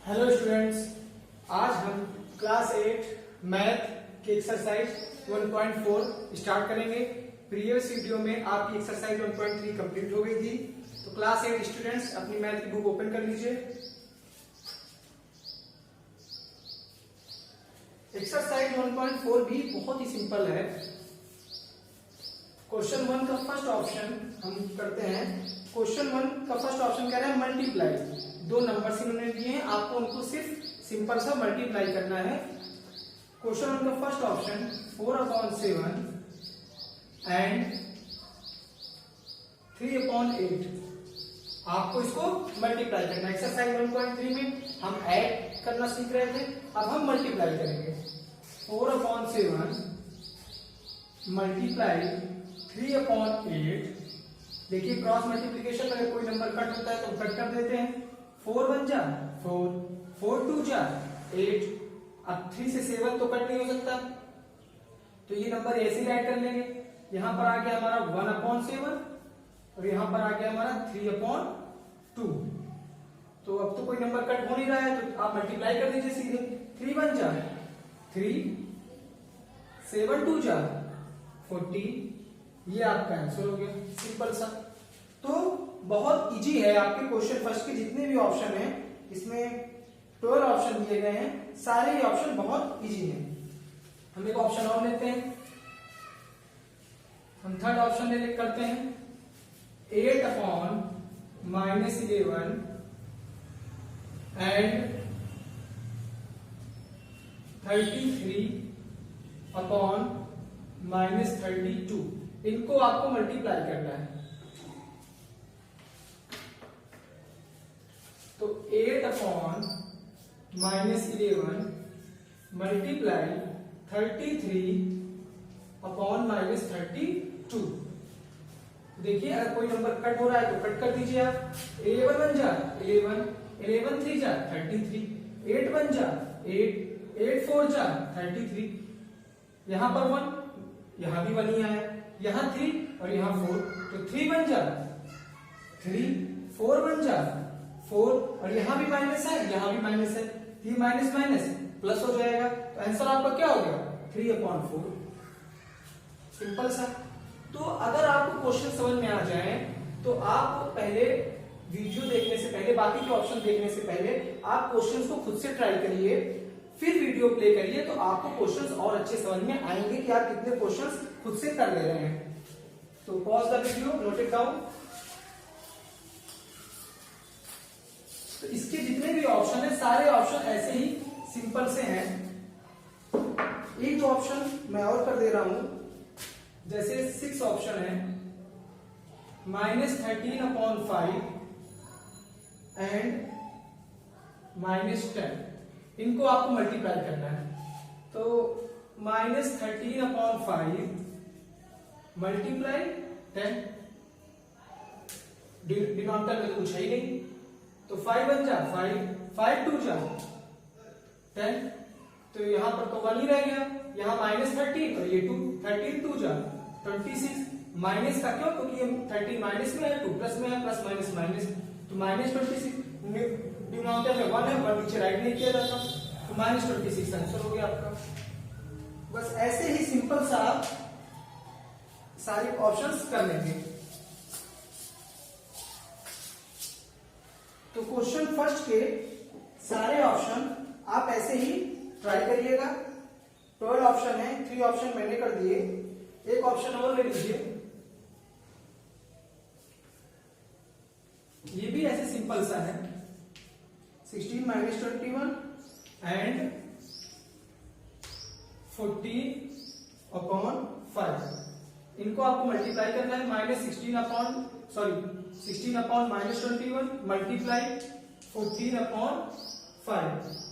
Hello students, आज हम class 8 math के एक्सरसाइज 1.4 स्टार्ट करेंगे। प्रीवियस वीडियो में आपकी एक्सरसाइज 1.3 कंप्लीट हो गई थी। तो क्लास 8 स्टूडेंट्स अपनी मैथ की बुक ओपन कर लीजिए। एक्सरसाइज 1.4 भी बहुत ही सिंपल है। क्वेश्चन 1 का फर्स्ट ऑप्शन हम करते हैं। क्वेश्चन 1 का फर्स्ट ऑप्शन कह रहा है मल्टीप्लाई। दो नंबर इन्होंने दिए हैं, आपको उनको सिर्फ सिंपल सा मल्टीप्लाई करना है। क्वेश्चन 1 का फर्स्ट ऑप्शन 4/7 एंड 3/8। आपको इसको मल्टीप्लाई करना है। एक्सरसाइज 1.3 में हम ऐड करना सीख रहे थे, अब हम मल्टीप्लाई करेंगे। 4/7 मल्टीप्लाई 3/8। देखिए क्रॉस मल्टीप्लीकेशन में कोई नंबर कट होता है तो कट कर देते हैं। 4 1 जा 4, 4 2 जा 8। अब 3 से 7 तो कट नहीं हो सकता, तो ये नंबर ऐसे राइट कर लेंगे। यहां पर आ गया हमारा 1/7 और यहां पर आ गया हमारा 3/2। तो अब तो कोई नंबर कट हो नहीं रहा है, तो आप मल्टीप्लाई कर दीजिए सीधे। 3 1 जा 3, 7 2 जा 40। ये आपका आंसर हो गया, सिंपल सा। तो बहुत इजी है। आपके क्वेश्चन फर्स्ट के जितने भी ऑप्शन हैं, इसमें 12 ऑप्शन दिए गए हैं, सारे ही ऑप्शन बहुत इजी हैं। हम एक ऑप्शन और लेते हैं। हम थर्ड ऑप्शन ले करते हैं 8/-11 एंड 33/-32। इनको आपको मल्टीप्लाई करना है। तो 8/-11 मल्टीप्लाई 33/-32। देखिए अगर कोई नंबर कट हो रहा है तो कट कर दीजिए आप। 11 1 जा 11, 11 3 जा 33, 8 1 जा 8, 8 4 जा 33। यहां पर 1, यहां भी 1 ही आया, यहां 3 और यहां 4, तो 3 1 जा 3, 4 1 जा 4 और यहां भी माइनस है, यहां भी माइनस है। 3 माइनस माइनस प्लस हो जाएगा, तो आंसर आपका क्या हो गया 3/4। सिंपल सा। तो अगर आपको क्वेश्चन समझ में आ जाए तो आप पहले वीडियो देखने से पहले, बाकी के ऑप्शन देखने से पहले आप क्वेश्चंस को खुद से ट्राई करिए, फिर वीडियो प्ले करिए, तो आपको क्वेश्चंस और अच्छे समझ में आएंगे कि आप कितने क्वेश्चंस खुद से कर ले रहे हैं। तो pause the video, note it down. तो इसके जितने भी ऑप्शन है, सारे ऑप्शन ऐसे ही सिंपल से हैं। एक ऑप्शन मैं और कर दे रहा हूं, जैसे 6 ऑप्शन है -13/5 एंड -10। इनको आपको मल्टीप्लाई करना है। तो -13/5 मल्टीप्लाई 10। डिनोमिनेटर में कुछ है ही नहीं, तो 5 1 जा 5, 5 2 जा 10। तो यहां पर तो 1 ही रह गया, यहां -13 और ये 2, 13 2 जा 26। माइनस का क्यों? क्योंकि ये 13 माइनस में है, 2 प्लस में है, प्लस माइनस माइनस, तो -26। डिनोमिनेटर में 1 है, 1 नीचे राइट नहीं किया जाता, तो -26 आंसर हो गया आपका। बस ऐसे ही सिंपल सा आप सारे ऑप्शंस कर लेंगे। तो क्वेश्चन फर्स्ट के सारे ऑप्शन आप ऐसे ही ट्राई करिएगा। 12 ऑप्शन है, 3 ऑप्शन मैंने कर दिए। एक ऑप्शन और ले लीजिए, ये भी ऐसे सिंपल सा है। 16 -21 एंड 14/5। इनको आपको मल्टीप्लाई करना है। -16/-21 मल्टीप्लाई 14/5।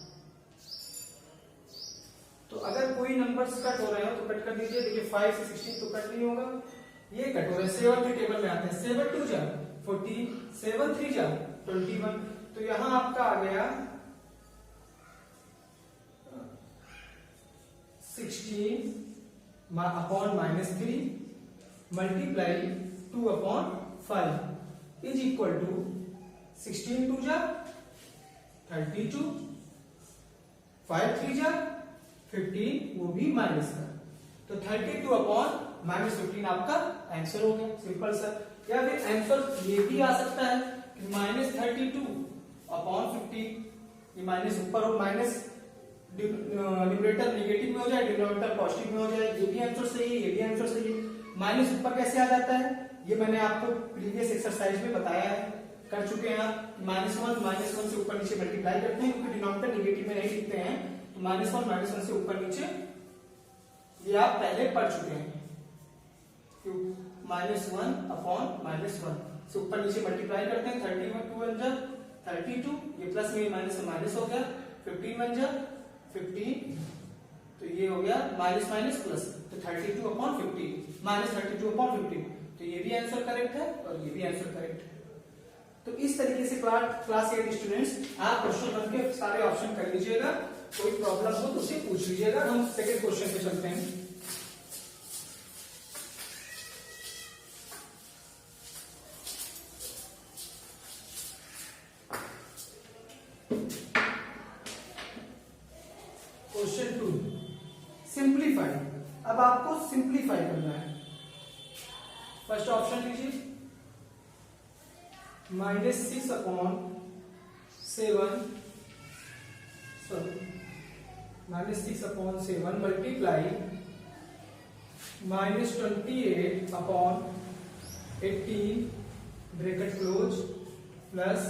तो अगर कोई नंबर्स कट हो रहे हो तो कट कर दीजिए। देखिए 5 से 16 तो कट नहीं होगा, ये कट हो रहे हैं। 7 के टेबल में आते हैं। 7 2 जा 14, 7 3 जा 21। तो यहां आपका आ गया 16/-3 मल्टीप्लाई 2/5 इज इक्वल टू 16 2 जा 32 5 3 जा 15, वो भी माइनस का। तो 32 अपॉन -15 आपका आंसर हो गया, सिंपल सर। या फिर आंसर ये भी आ सकता है कि -32 अपॉन 15, ये माइनस ऊपर और माइनस न्यूमरेटर नेगेटिव में हो जाए, डिनोमिनेटर पॉजिटिव में हो जाए, ये भी आंसर सही है, ये भी आंसर सही है। माइनस ऊपर कैसे आ जाता है, ये मैंने आपको प्रीवियस एक्सरसाइज में बताया है, कर चुके हैं आप। -1 से ऊपर नीचे मल्टीप्लाई करते हैं, क्योंकि डिनोमिनेटर नेगेटिव में नहीं लिखते हैं, तो -1 से ऊपर नीचे ये आप पहले पढ़ चुके हैं। -1 अपॉन -1 से ऊपर नीचे मल्टीप्लाई करते हैं, 32 बन जा 32, ये प्लस में माइनस में माइनस हो गया, 15 बन जा 15, तो ये हो गया माइनस माइनस प्लस, तो 32 अपॉन 15 -32 अपॉन 15, तो ये भी आंसर करेक्ट है और ये भी आंसर करेक्ट है। तो इस तरीके से क्लास 8 स्टूडेंट्स आप क्वेश्चन बन के सारे ऑप्शन कर लीजिएगा, कोई प्रॉब्लम हो तो उसे पूछ लीजिएगा। हम सेकंड क्वेश्चन पे चलते हैं। Question 2, simplify. अब आपको सिंप्लीफाई करना है। फर्स्ट ऑप्शन लीजिए, -6 upon 7 multiply -28 upon 18 bracket close plus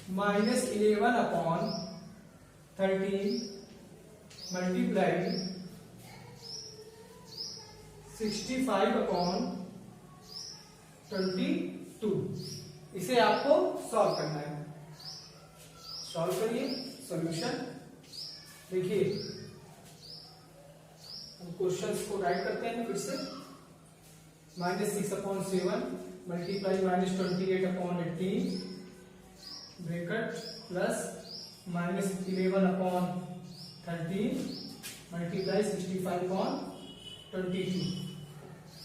-11 upon 13 multiply 65 upon 22। इसे आपको सॉल्व करना है। सॉल्व करिए, सॉल्यूशन देखिए, हम क्वेश्चंस को राइट करते हैं फिर से। -6 upon 7 multiply -28 upon 18 bracket plus -11 upon 13 multiply 65 upon 22।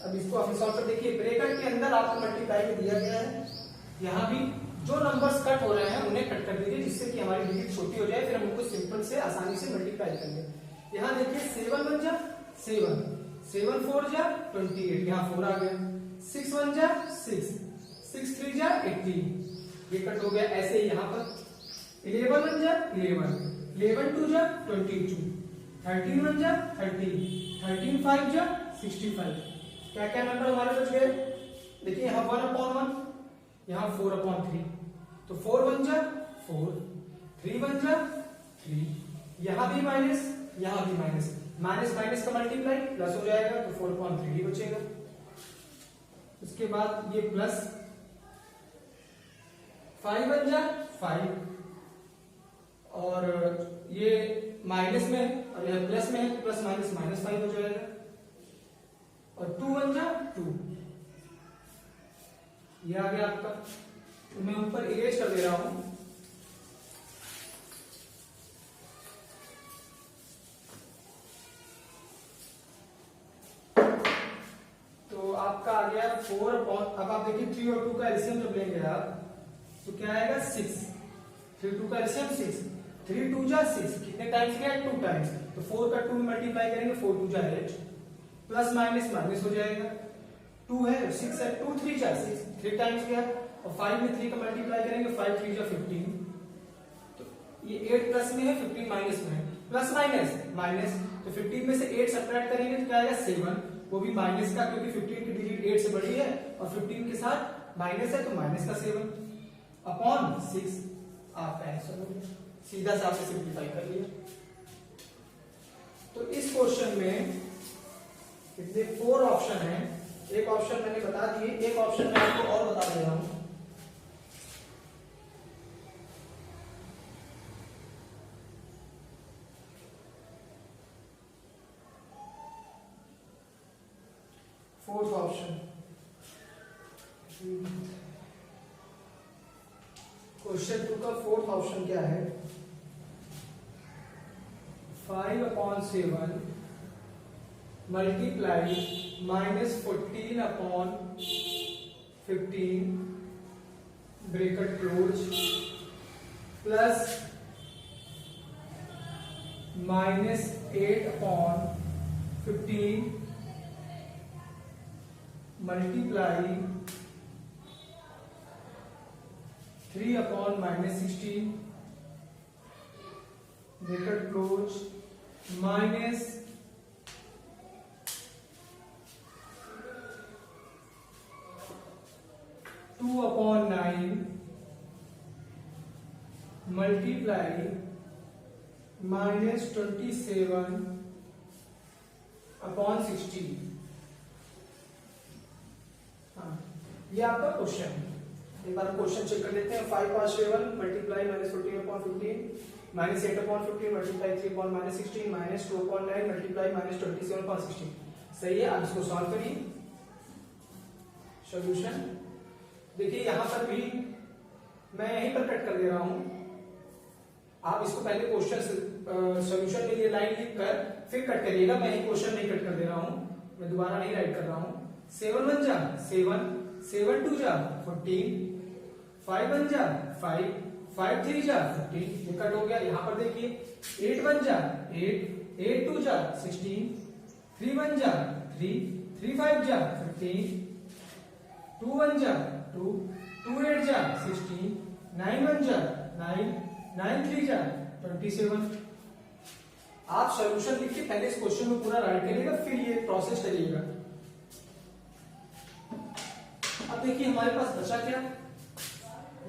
अब इसको आप सॉल्व कर देखिए, ब्रैकेट के अंदर आपको मल्टीप्लाई में दिया गया है, यहाँ भी जो नंबर्स कट हो रहे हैं उन्हें कट कर दीजिए, जिससे कि हमारी डिजिट छोटी हो जाए, फिर हम उनको सिंपल से आसानी से मल्टीप्लाई करेंगे। यहाँ देखिए 7 बन जा 7, 7 4 जा 28, यहाँ 4 आ गया, 6 1 जा 6, 6 3 जा 18, ये कट हो गया। ऐसे ही यहाँ पर 11 बन जा 11, 11 2 जा 22, 13 बन जा 30, 13 5 जा 65। क्या क्या नंबर हमारे बच गए, देखिए यहाँ 1/1, यहाँ 4/3, तो 4 बन जा 4, 3 बन जा 3, यहाँ भी माइनस, यहाँ भी माइनस, माइनस माइनस का मल्टीप्लाई प्लस हो जाएगा, तो 4/3 ही बचेगा। उसके बाद ये प्लस 5 बन जा 5, और ये माइनस में है और यह प्लस में है, तो प्लस माइनस -5 हो जाएगा, और 2 बन जा 2, ये आ गया आपका। तो मैं ऊपर इरेज कर दे रहा हूं, तो आपका आ गया 4 अपॉन, अब आप देखिए 3 और 2 का एलसीएम जब लेंगे आप, तो क्या आएगा 6, 3 2 का एलसीएम 6, 3 2 जा 6, कितने टाइम्स गया 2 टाइम्स, तो 4 का 2 में मल्टीप्लाई करेंगे, 4 2 जा 8, प्लस माइनस माइनस हो जाएगा, 2 है 6 है, 2 3 जा 6, 3 टाइम्स गया, और 5 में 3 का मल्टीप्लाई करेंगे, 5 3 जा 15, तो ये 8 प्लस में है, 15 माइनस में है, प्लस माइनस माइनस, तो 15 में से 8 सब्ट्रैक्ट करेंगे तो क्या आएगा 7, वो भी माइनस का, क्योंकि 15 की डिजिट 8 से बड़ी है और 15 के साथ माइनस है, तो माइनस का 7 अपॉन 6 आपका आंसर हो गया। सीधा से आपने सिंप्लीफाई कर लिया। तो इस क्वेश्चन में कितने 4 ऑप्शन हैं, एक ऑप्शन मैंने बता दिए, एक ऑप्शन मैं आपको और बता दे रहा हूं। फोर्थ ऑप्शन, क्वेश्चन 2 का फोर्थ ऑप्शन क्या है, 5/7 multiply -14 upon 15 bracket close plus minus 8/15 multiply 3/-16 bracket close minus 2/9 multiply -27/16। हाँ, ये आपका क्वेश्चन है। एक बार क्वेश्चन चेक कर लेते हैं। 5/7 मल्टीप्लाई -14/15 -8/15 मल्टीप्लाई 3/-16 -2/9 मल्टीप्लाई -27/16। सही है। आप इसको सॉल्व करिए। सॉल्यूशन देखिए, यहां पर भी मैं यहीं पर कट कर दे रहा हूं। आप इसको पहले क्वेश्चन सॉल्यूशन में ये लाइन लिख कर फिर कट करिएगा। मैं यही क्वेश्चन नहीं कट कर दे रहा हूं, मैं दोबारा नहीं राइट कर रहा हूं। 7 जा 7, 7 2 जा 14, 5 जा 5, 5 3 जा 15, ये कट हो गया। यहां पर देखिए 8 जा 8, 8 2 जा 16, 3 जा 3, 3 5 जा 15, 2 जा 2, 2 8 जा 16, 9 जा 9, 9 3 जा 27। आप सॉल्यूशन लिखिए, पहले इस क्वेश्चन को पूरा राइट करिएगा, फिर ये प्रोसेस करिएगा। अब देखिए हमारे पास बचा क्या,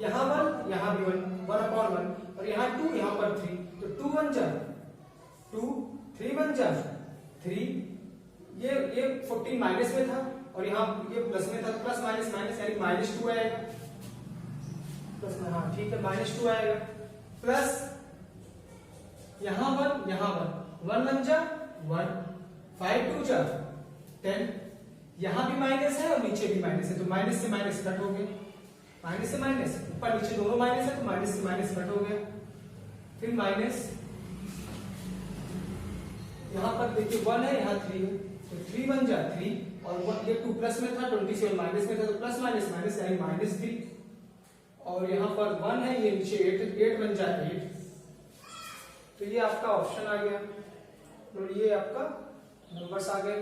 यहां 1, यहां भी 1, 1/1 और यहां 2, यहां पर 3, तो 2 1 जा 2, 3 1 जा 3। ये 14 माइनस में था और यहां ये प्लस में था, प्लस माइनस माइनस यानी -2 आएगा। प्लस में, हाँ ठीक है, -2 आएगा। प्लस यहां 1, यहां 1, 1 1 जा 1, 5 2 जा 10, यहां भी माइनस है और नीचे भी माइनस है, तो माइनस से माइनस कट हो गए। माइनस से माइनस, ऊपर नीचे दोनों माइनस है, तो माइनस से माइनस कट हो गया। फिर माइनस, यहां पर देखिए 1 है, यहां 3 है, तो 3 1 जा 3 और ये 2 प्लस में था, 27 माइनस में था, तो प्लस माइनस माइनस यानी -3। और यहां पर 1 है, ये नीचे 8, 8 1 जा 8। तो ये आपका ऑप्शन आ गया और ये आपका नंबर्स आ गए।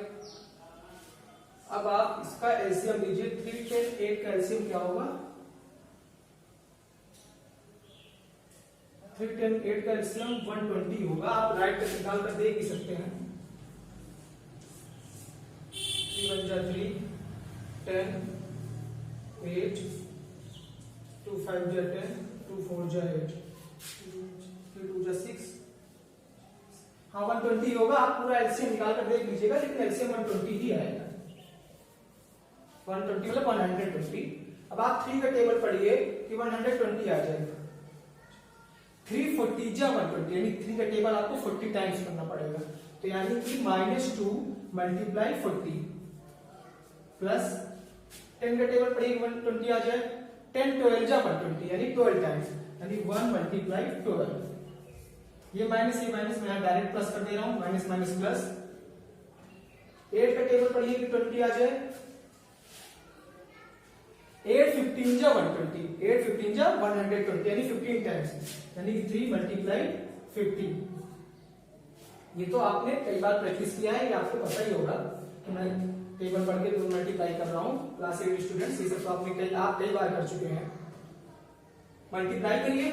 अब आप इसका एलसीएम लीजिए। 3 10 8 का एलसीएम क्या होगा? 3 10 8 का एलसीएम 120 होगा। आप राइट कर निकाल कर देख ही सकते हैं। 3 1 जा 3, 10 8, 2 5 जा 10, 2 4 जा 8, 3 2 जा 6। हाँ 120 होगा। आप पूरा एलसीएम निकाल कर देख लीजिएगा, लेकिन एलसीएम 120 ही आएगा। 120 मतलब 120। अब आप 3 का टेबल पढ़िए कि 120 आ जाएगा। 3 40 जा 120 यानी 3 का टेबल आपको 40 टाइम्स करना पड़ेगा। तो यानी कि -2 मल्टीप्लाई 40 प्लस 10 का टेबल पढ़िए 120 आ जाए। 10 12 जा 120 यानी 12 टाइम्स, यानी 1 मल्टीप्लाई 12। ये माइनस मैं डायरेक्ट प्लस कर दे रहा हूं, माइनस माइनस प्लस। 8 का टेबल पढ़िए कि 20 आ जाए। 8 15 जा 120, 8 15 जा 120 यानी 15 टाइम्स, यानी 3 मल्टीप्लाई 50। ये तो आपने कई बार प्रैक्टिस किया है, ये आपको पता ही होगा कि मैं टेबल पढ़ के 2 मल्टीप्लाई कर रहा हूं। क्लास 8 स्टूडेंट्स, ये सब तो आपने कई बार कर चुके हैं। मल्टीप्लाई करिए।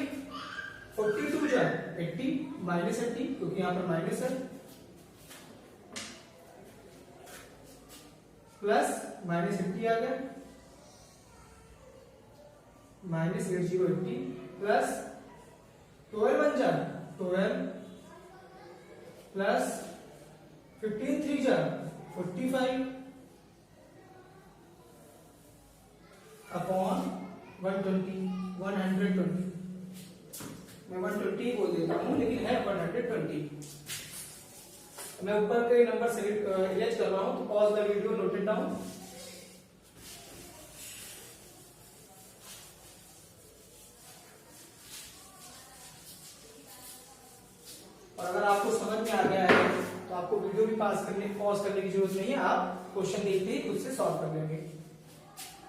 42 जा 80 -80 क्योंकि यहां पर माइनस है, प्लस -80 आ गया, -8080 प्लस 12 1 जा 12 प्लस 15 3 जा 45 अपॉन 120 120। मैं 120 बोल देता हूं लेकिन है 120। मैं ऊपर के नंबर से इरेज कर रहा हूं, तो pause the video, note it down. और अगर आपको समझ में आ गया है तो आपको वीडियो भी पॉज करने की जरूरत नहीं है, आप क्वेश्चन देखते ही खुद से सॉल्व कर लेंगे।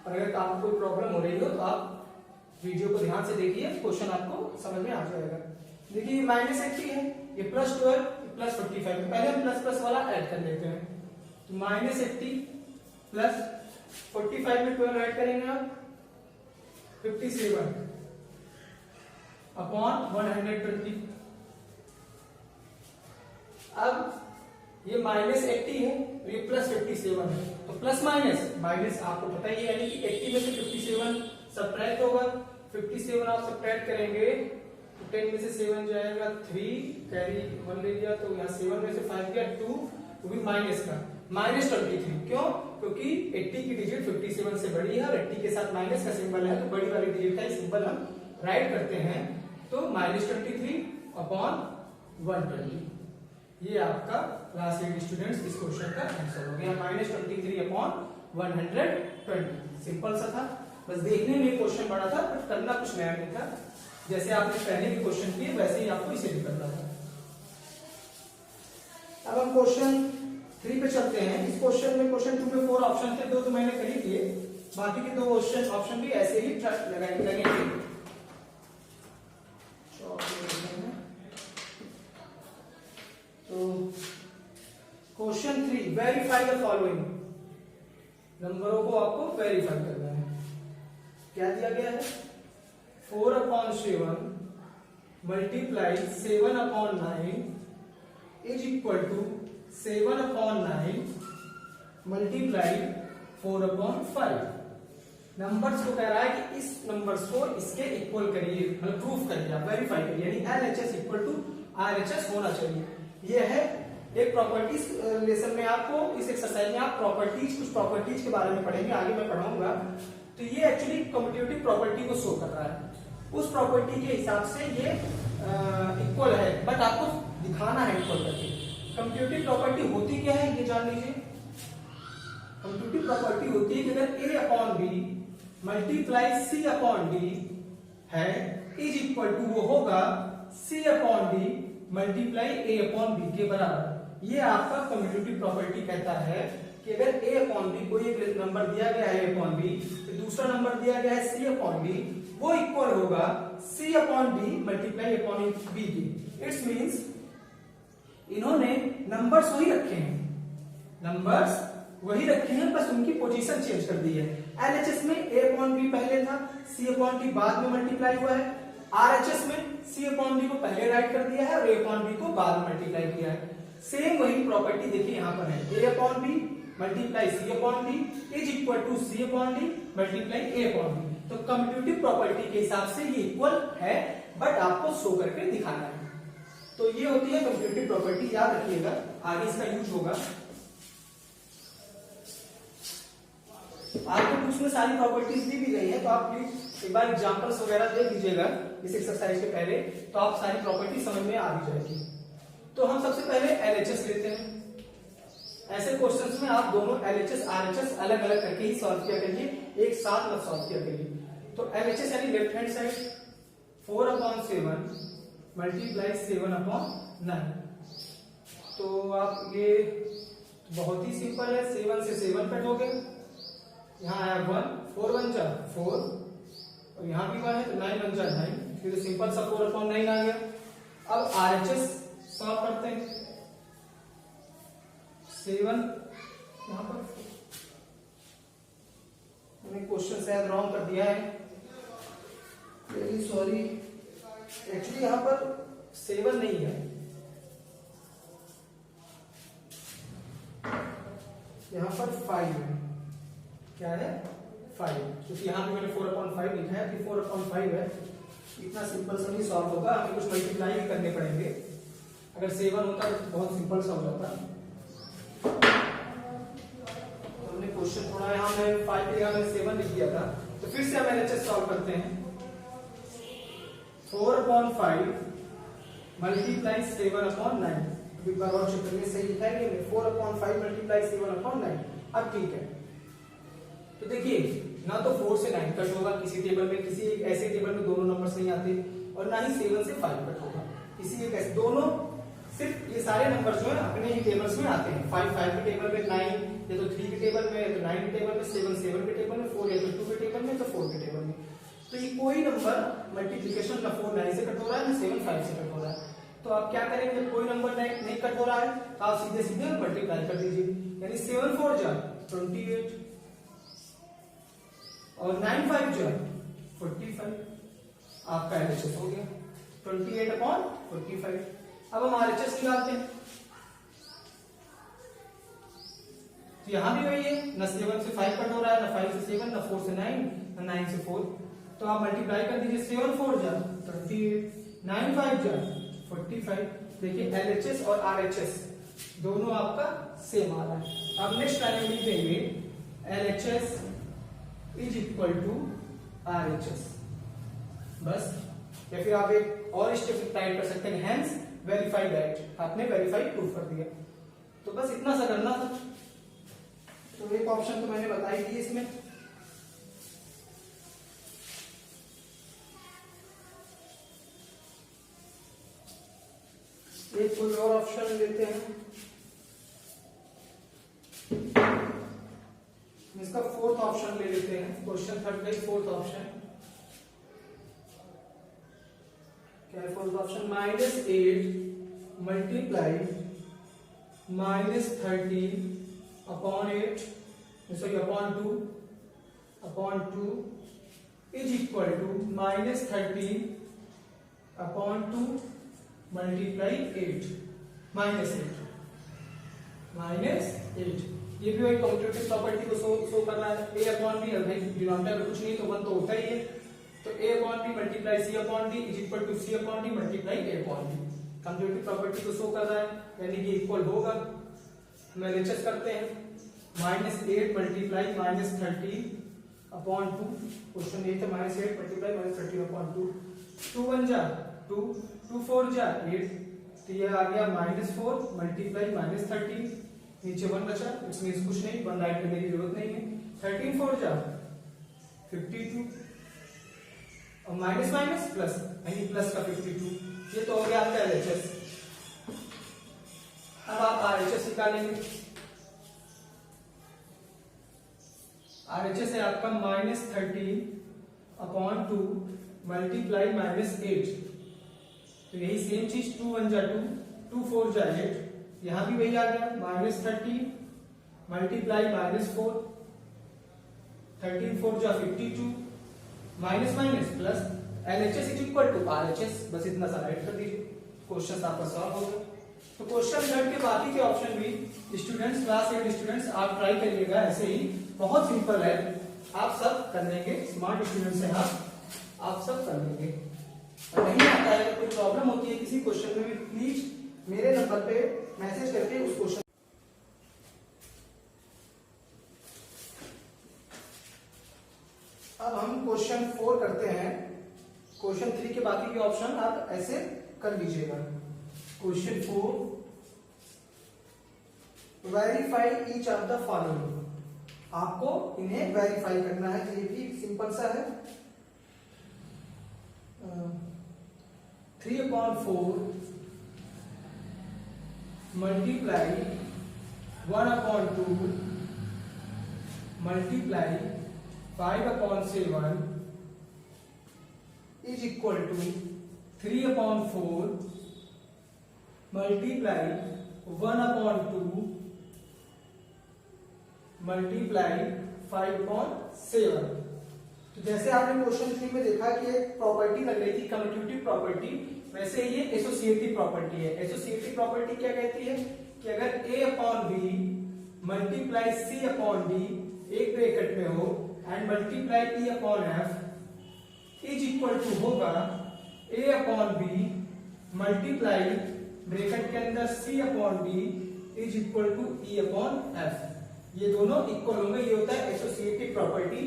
और अगर आपको कोई प्रॉब्लम हो रही हो तो आप वीडियो को ध्यान से देखिए, क्वेश्चन आपको समझ में आ जाएगा। देखिए -80 है, ये +12 प्लस 45, पहले हम प्लस प्लस वाला ऐड कर लेते हैं। तो -80 प्लस 45 में 12 ऐड करेंगे आप 57 अपॉन 120। अब ये -80 है और ये प्लस 57 है, तो प्लस माइनस माइनस आपको पता ही है, यानी कि 80 में से 57 सब्ट्रैक्ट होगा। 57 आप सब्ट्रैक्ट करेंगे तो 10 में से 7 जाएगा 3, कैरी 1 ले लिया, तो यहाँ 7 में से 5 गया 2, वो भी माइनस का -23। क्यों? क्योंकि 80 की डिजिट 57 से बड़ी है और 80 के साथ माइनस का सिंबल है, तो बड़ी वाली डिजिट का ही सिंबल हम राइट करते हैं। तो -23 अपॉन 120, ये आपका क्लास 8 स्टूडेंट्स इस क्वेश्चन का आंसर हो गया। -23 अपॉन 120, सिंपल सा था, बस देखने में क्वेश्चन बड़ा था बट करना कुछ नया नहीं था। जैसे आपने पहले भी क्वेश्चन किए वैसे ही आपको इसे भी करना था। अब हम क्वेश्चन 3 पे चलते हैं। इस क्वेश्चन में क्वेश्चन 2 में 4 ऑप्शन थे, 2 तो मैंने कर ही दिए, बाकी के 2 ऑप्शन भी ऐसे ही लगेंगे। तो क्वेश्चन 3, वेरीफाई द फॉलोइंग। नंबरों को आपको वेरीफाई करना है। क्या दिया गया है? 4/7 multiply 7/9 is equal to 7/9 multiply 4/5। Numbers को कह रहा है कि इस नंबर्स को इसके इक्वल करिए, मतलब प्रूफ करिए, आप वेरीफाई करिए, यानी LHS इक्वल टू RHS होना चाहिए। ये है एक प्रॉपर्टीज लेसन में, आपको इस एक्सरसाइज में आप कुछ प्रॉपर्टीज के बारे में पढ़ेंगे, आगे मैं पढ़ाऊंगा। तो ये एक्चुअली कम्यूटेटिव प्रॉपर्टी को शो कर रहा है, उस प्रॉपर्टी के हिसाब से ये इक्वल है, बट आपको दिखाना है इक्वल करके। कम्यूटेटिव प्रॉपर्टी होती क्या है ये जान लीजिए। कम्यूटेटिव प्रॉपर्टी होती है कि अगर A/B मल्टीप्लाई C/D है इज इक्वल टू वो होगा C/D मल्टीप्लाई A/B के बराबर। ये आपका कम्यूटेटिव प्रॉपर्टी कहता है कि अगर A/B कोई एक नंबर दिया गया है A/B, तो दूसरा नंबर दिया गया है C/D, वो इक्वल होगा C/D मल्टीप्लाई A/B के। इट्स मींस इन्होंने नंबर्स वही रखे हैं, नंबर्स वही रखे हैं, बस उनकी पोजीशन चेंज कर दी है। LHS में A/B पहले था, C/D बाद में मल्टीप्लाई हुआ है। RHS में C/D को पहले राइट कर दिया है और A/B को बाद में मल्टीप्लाई किया है। सेम वही प्रॉपर्टी देखिए यहाँ पर है, A/B multiply C/D is equal to C/D multiply A/B। तो कम्यूटेटिव प्रॉपर्टी के हिसाब से ये इक्वल है, बट आपको शो करके दिखाना है। तो ये होती है कम्यूटेटिव प्रॉपर्टी, याद रखिएगा, आगे इसका यूज होगा। आपको बुक्स में सारी प्रॉपर्टीज दी भी गई है, तो आप प्लीज एक बार एग्जांपल्स वगैरह देख लीजिएगा इस एक्सरसाइज के पहले, तो आप सारी प्रॉपर्टी समझ में आ भी जाएगी। तो हम सबसे पहले LHS लेते हैं। ऐसे क्वेश्चंस में आप दोनों LHS RHS अलग अलग करके ही सॉल्व किया करिए, एक साथ मत सॉल्व किया करिए। तो LHS यानी लेफ्ट हैंड साइड 4/7 मल्टीप्लाई 7/9। तो आप ये बहुत ही सिंपल है, 7 से 7 कट हो गए, यहाँ आया 1, 4 1 जा 4 और यहाँ भी 1 है तो 9 1 जा 9, फिर सिंपल सा 4/9 आ गया। अब RHS सॉल्व करते हैं। 7 यहाँ पर मैंने क्वेश्चन शायद रॉन्ग कर दिया है, वेरी सॉरी। एक्चुअली यहाँ पर 7 नहीं है, यहाँ पर 5 है। क्या है? 5, क्योंकि यहाँ पे मैंने 4/5 लिखा है कि 4/5 है। इतना सिंपल सा नहीं सॉल्व होगा, हमें कुछ मल्टीप्लाई भी करने पड़ेंगे। अगर 7 होता तो बहुत सिंपल सा हो जाता। तो हमने क्वेश्चन थोड़ा यहाँ मैं 5 की जगह मैंने 7 लिख दिया था, तो फिर से हम LHS सॉल्व करते हैं। 4/5 मल्टीप्लाई 7/9, एक बार और चेक करिए सही लिखा है कि 4/5 मल्टीप्लाई 7/9। अब ठीक है, तो देखिए ना तो 4 से 9 कट होगा किसी टेबल में, किसी एक ऐसे टेबल में दोनों नंबर्स नहीं आते, और ना ही 7 से 5 कट होगा किसी एक ऐसे, दोनों सिर्फ ये सारे नंबर्स जो है अपने ही टेबल्स में आते हैं। 5 5 के टेबल में, 9 या तो 3 के टेबल में, या तो 9 के टेबल में, 7 7 के टेबल में, 4 या तो 2 के टेबल में, तो 4 के टेबल में। तो ये कोई नंबर मल्टीप्लिकेशन ना 4 9 से कट हो रहा है, ना 7 5 से कट हो रहा है। तो आप क्या करेंगे, कोई नंबर नहीं कट हो रहा है तो आप सीधे सीधे मल्टीप्लाई कर दीजिए, यानी 7 4 जा 28 और 9 5 जा 45, आपका LHS हो गया 28/45। अब हम RHS निकालते हैं, तो यहां भी वही है, ना 7 से 5 कट हो रहा है, ना 5 से 7, ना 4 से 9, ना 9 से 4, तो आप मल्टीप्लाई कर दीजिए, 7 4 जा 38, 9 5 जा 45। देखिए LHS और RHS दोनों आपका सेम आ रहा है। अब नेक्स्ट लाइन लिख देंगे LHS is equal to RHS, बस। या फिर आप एक और स्टेप टाइप कर सकते हैं, हेंस वेरीफाई दैट, आपने वेरीफाई प्रूफ कर दिया। तो बस इतना सा करना था। तो एक ऑप्शन तो मैंने बताई थी इसमें, एक कोई और ऑप्शन लेते हैं, इसका फोर्थ ऑप्शन ले लेते हैं, क्वेश्चन 3 का फोर्थ ऑप्शन क्या है? Fourth option -8 multiply -30 upon 8 sorry upon 2 is equal to -30 upon 2 multiply 8 -8। ये भी वही कम्यूटेटिव प्रॉपर्टी को शो कर रहा है। a अपॉन बी, भाई डिनोमिनेटर कुछ नहीं तो 1 तो होता ही है, तो a upon B multiply c upon d is equal to c upon d multiply a upon d। Commutative property को शो कर रहा है, यानी कि इक्वल होगा। हम LHS करते हैं, -8 मल्टीप्लाई -30 अपॉन 2, क्वेश्चन ये था -8 मल्टीप्लाई -30 अपॉन 2, 2 1 जा 2, 2 4 जा 8, तो ये आ गया -4 मल्टीप्लाई -30, नीचे 1 बचा, इट्स मींस कुछ नहीं, 1 राइट करने की जरूरत नहीं है। 13 4 जा 52 और माइनस माइनस प्लस, यानी प्लस का 52, ये तो हो गया आपका LHS। अब आप RHS निकालेंगे, RHS है आपका -13 अपॉन 2 मल्टीप्लाई -8, तो यही सेम चीज, 2 1 जा 2, 2 4 जा 8, यहां भी वही आ गया -30 मल्टीप्लाई -4, 13 4 जा 52, minus minus plus, LHS is equal to RHS, बस इतना सा राइट कर दीजिए, क्वेश्चन आपका सॉल्व हो गया। तो क्वेश्चन 3 के बाकी के ऑप्शन भी स्टूडेंट्स, क्लास 8 स्टूडेंट्स आप ट्राई करिएगा, ऐसे ही बहुत सिंपल है, आप सब कर लेंगे, स्मार्ट स्टूडेंट्स हैं आप सब कर लेंगे। और नहीं आता है, कोई प्रॉब्लम होती है किसी क्वेश्चन में भी, प्लीज मेरे नंबर पे मैसेज करके उस क्वेश्चन। अब हम क्वेश्चन 4 करते हैं, क्वेश्चन 3 के बाकी के ऑप्शन आप ऐसे कर लीजिएगा। Question 4, verify each of the following, आपको इन्हें वेरीफाई करना है, ये भी सिंपल सा है। 3/4 multiply 1/2 multiply 5/7 is equal to 3/4 multiply 1/2 multiply 5/7। तो जैसे आपने क्वेश्चन 3 में देखा कि एक प्रॉपर्टी लग रही थी कम्यूटेटिव प्रॉपर्टी, वैसे ये एसोसिएटिव प्रॉपर्टी है। एसोसिएटिव प्रॉपर्टी क्या कहती है कि अगर A/B मल्टीप्लाई C/D एक ब्रैकेट में हो and multiply E/F is equal to होगा A/B मल्टीप्लाई ब्रैकेट के अंदर C/D is equal to E/F, ये दोनों इक्वल होंगे, ये होता है associative property,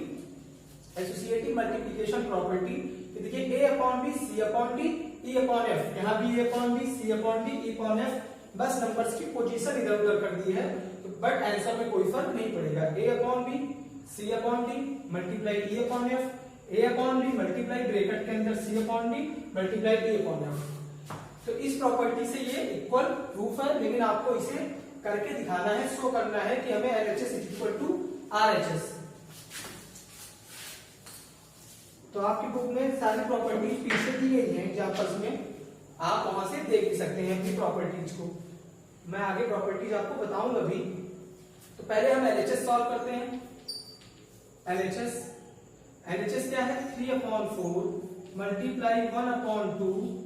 associative multiplication property. देखिए A/B C/D E/F, यहाँ भी A/B C/D E/F, बस नंबर्स की पोजीशन इधर उधर कर दी है, तो बट आंसर में कोई फर्क नहीं पड़ेगा। A/B C/D multiply E/F, A/B multiply bracket के अंदर C/D मल्टीप्लाई E/F। तो इस प्रॉपर्टी से ये इक्वल प्रूफ है, लेकिन आपको इसे करके दिखाना है, शो करना है कि हमें LHS is equal to RHS। तो आपकी बुक में सारी प्रॉपर्टीज पीछे दी गई हैं एग्जांपल्स में, आप वहां से देख भी सकते हैं अपनी प्रॉपर्टीज को। मैं आगे प्रॉपर्टीज आपको बताऊंगा भी। तो पहले हम एलएचएस सॉल्व करते हैं। एलएचएस क्या है, 3/4 multiply 1/2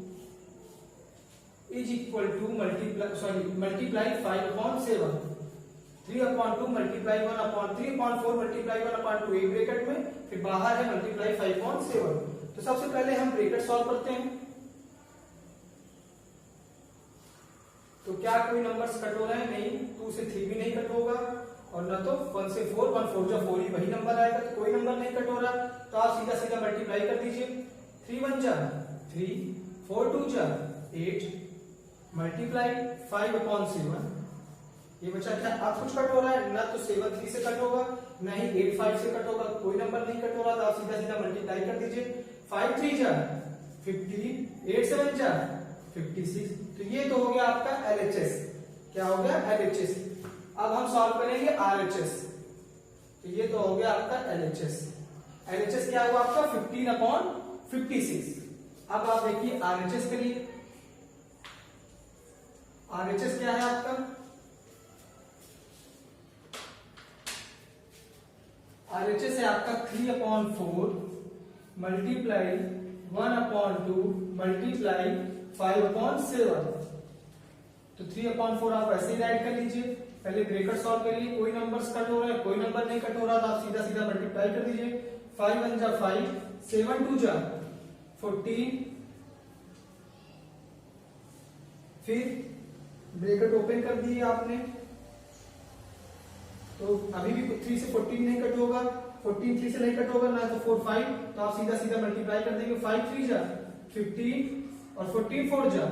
is equal to multiply 5/7। 3/2 multiply 3/4 multiply 1/2 एक ब्रैकेट में, फिर बाहर है मल्टीप्लाई 5/7। तो सबसे पहले हम ब्रैकेट सॉल्व करते हैं। तो क्या कोई नंबर्स कट हो रहे हैं? नहीं। 2 से 3 भी नहीं कट होगा, और ना तो 1 से 4, 1 4 जा 4 ही वही नंबर आएगा, तो कोई नंबर नहीं कट हो रहा। तो आप सीधा सीधा मल्टीप्लाई कर दीजिए। 3 1 जा 3, 4 2 जा 8, मल्टीप्लाई 5/7। ये बचा क्या? आप कुछ कट हो रहा है? ना तो 7 3 से कट होगा, ना ही 8 5 से कट होगा, कोई नंबर नहीं कट हो रहा। तो आप सीधा सीधा मल्टीप्लाई कर दीजिए। 5 3 जा 50, 8 7 जा 56। तो ये तो हो गया आपका एलएचएस। क्या हो गया? एलएचएस। अब हम सॉल्व करेंगे आरएचएस। तो ये तो हो गया आपका एलएचएस। एलएचएस क्या हुआ आपका? 15/56। अब आप देखिए आरएचएस करिए। आरएचएस क्या है आपका? आरएचएस है आपका 3/4 मल्टीप्लाई 1/2 मल्टीप्लाई 5/7। तो 3/4 आप ऐसे ही राइट कर लीजिए। पहले ब्रैकेट सॉल्व करिए। कोई नंबर्स कट हो रहे हैं, कोई नंबर नहीं कट हो रहा, तो आप सीधा सीधा मल्टीप्लाई कर दीजिए। 5 1 जा 5, 7 2 जा 14, फिर ब्रैकेट ओपन कर दिए आपने। तो अभी भी 3 से 14 नहीं कट होगा, 14 3 से नहीं कट होगा, ना तो 4 5। तो आप सीधा सीधा मल्टीप्लाई कर देंगे। 5 3 जा 15 और 14 4 जा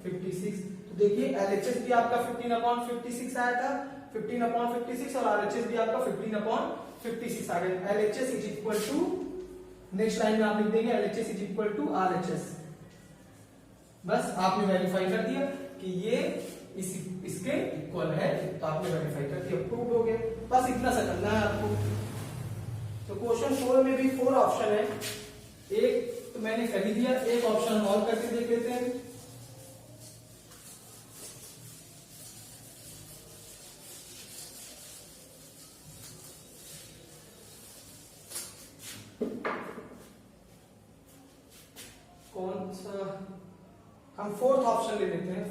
56। तो देखिए एलएचएस भी आपका 15/56 आया था, 15/56, और आरएचएस भी आपका 15/56 आ गया। LHS is equal to, next line में आप लिख देंगे LHS is equal to RHS. बस आपने वेरीफाई कर दिया कि ये इसके इक्वल है, तो आपने वेरीफाई कर दिया, प्रूव हो गया। बस इतना सा करना है आपको। तो क्वेश्चन 4 में भी 4 ऑप्शन है। एक तो मैंने कर ही दिया, एक ऑप्शन और करके देख लेते हैं। कौन सा? हम 4th ऑप्शन ले लेते हैं।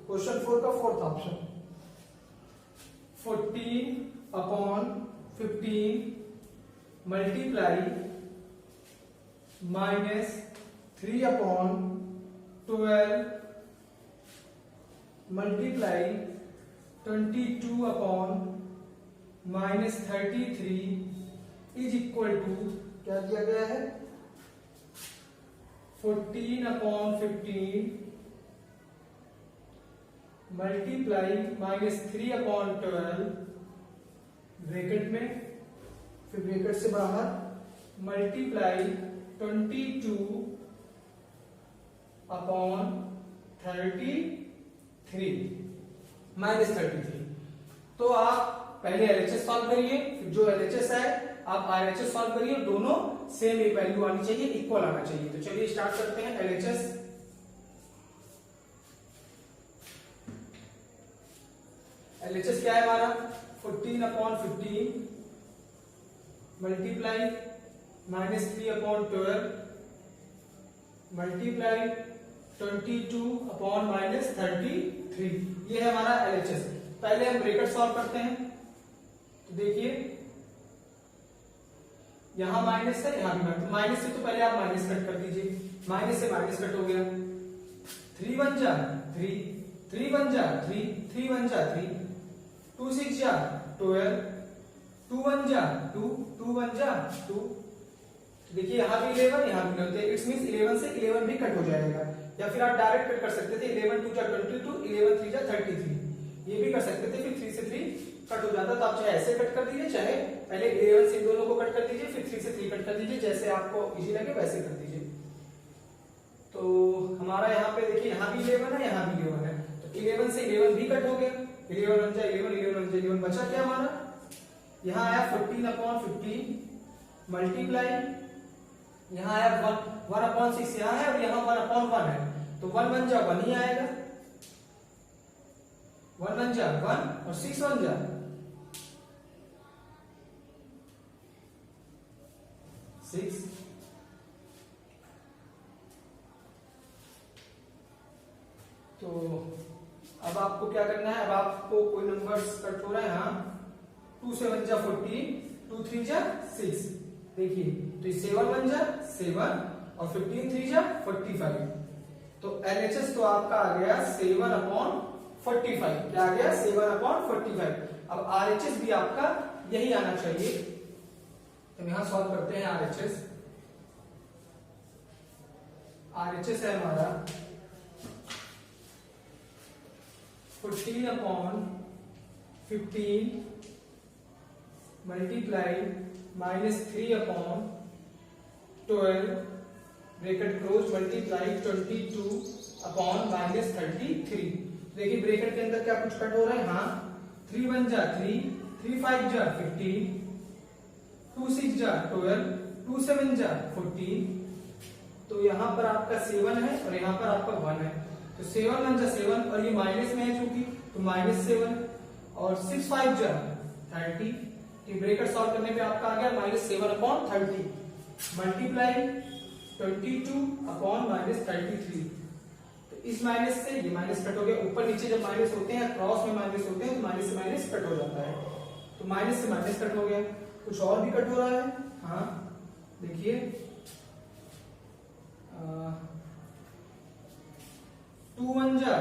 क्वेश्चन 4 का 4th option. 14/15 multiply -3/12 multiply 22/-33 is equal to, क्या दिया गया है? 14/15 मल्टीप्लाई -3/12 ब्रैकेट में, फिर ब्रैकेट से बाहर मल्टीप्लाई 22/33 -33। तो आप पहले एलएचएस सॉल्व करिए, फिर जो एलएचएस है आप आरएचएस सॉल्व करिए। दोनों सेम एक वैल्यू आनी चाहिए, इक्वल आना चाहिए। तो चलिए स्टार्ट करते हैं एलएचएस। एलएचएस क्या है हमारा? 14/15 मल्टीप्लाई -3/12 मल्टीप्लाई 22/-33। ये है हमारा एलएचएस। पहले हम ब्रैकेट सॉल्व करते हैं। तो देखिए यहां माइनस है, यहां भी माइनस। माइनस से तो पहले आप माइनस कट कर दीजिए। माइनस से माइनस कट हो गया। 3 1 जा 3, 3 1 जा 3, 3 1 जा 3, 2 6 जा 12, 2 1 जा 2, 2 1 जा 2। देखिए यहां भी 11, यहां भी 11, इट्स मींस 11 से 11 भी कट हो जाएगा। या फिर आप डायरेक्ट कट कर सकते थे। 11 2 जा 22, 11 3 जा 33, ये भी कर सकते थे। फिर 3 से 3 कट हो जाता, तो आप चाहे ऐसे कट कर दीजिए, चाहे पहले 11 से दोनों को कट कर दीजिए, फिर 3 से 3 कट कर दीजिए, जैसे आपको इजी लगे वैसे कर दीजिए। तो हमारा यहाँ पे देखिए यहाँ भी 11 है, यहाँ भी 11 है, तो 11 से 11 भी कट हो गया। 11 1 जा 11, 11 1 जा 11, बचा क्या हमारा? यहाँ आया 14/15 मल्टीप्लाई, यहाँ आया 1/6 यहाँ है, और यहाँ 1/1 है, तो 1 1 जा 1 ही आएगा, 1 1 जा 1 और 6 1 जा 6। तो अब आपको क्या करना है, अब आपको कोई नंबर्स कट हो रहा है, हाँ 2 7 जा 14, 2 3 जा 6, देखिए तो 7 1 जा 7 और 15 3 जा 45, तो LHS तो आपका आ गया 7/45, क्या आ गया 7/45। अब RHS भी आपका यही आना चाहिए, तो यहां सॉल्व करते हैं RHS। RHS है हमारा 14/15 मल्टीप्लाई -3/12 ब्रैकेट क्लोज मल्टीप्लाई 22/-33। देखिए ब्रैकेट के अंदर क्या कुछ कट हो रहा है, हाँ 3 1 जा 3, 3 5 जा 15, 2 6 जा 12, 2 7 जा 14, तो यहाँ पर आपका 7 है और यहाँ पर आपका 1 है, तो 7 1 जा 7 और ये माइनस में है चूंकि, तो -7 और 6 5 जा 30, ये ब्रैकेट सॉल्व करने पे आपका आ गया -7/30 मल्टीप्लाई 22/-33। तो इस माइनस से ये माइनस कट हो गया, ऊपर नीचे जब माइनस होते हैं क्रॉस में माइनस होते हैं तो माइनस से माइनस कट हो जाता है, तो माइनस से माइनस कट हो गया। कुछ और भी कट हो रहा है, हाँ देखिए 2 1 जा,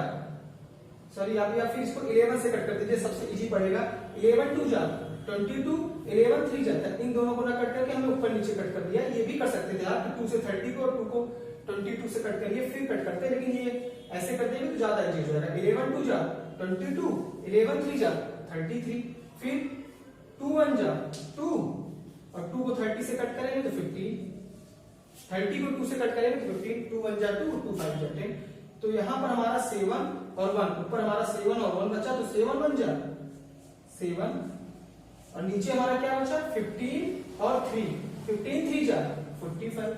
सॉरी आप या फिर इसको 11 से कट कर दीजिए, सबसे इजी पड़ेगा। 11 2 जा 22, 11 3 जाता है, इन दोनों को ना कट करके हमने ऊपर नीचे कट कर दिया। ये भी कर सकते थे आप 2 से 30 को और 2 को 22 से कट करिए फिर कट करते, लेकिन ये ऐसे कर देंगे तो ज्यादा इजी हो जाएगा। 11 2 जा 22, 11 3 जा 33, फिर 2 1 जा 2 और 2 को 30 से कट करेंगे तो 15, 30 को 2 से कट करेंगे तो 15, 2 1 जा 2, 2 5 जा 10। तो यहाँ पर हमारा 7 और 1, ऊपर हमारा 7 और 1 बचा, तो 7 1 जा 7 और नीचे हमारा क्या बचा 15 और 3, 15 3 जा 45।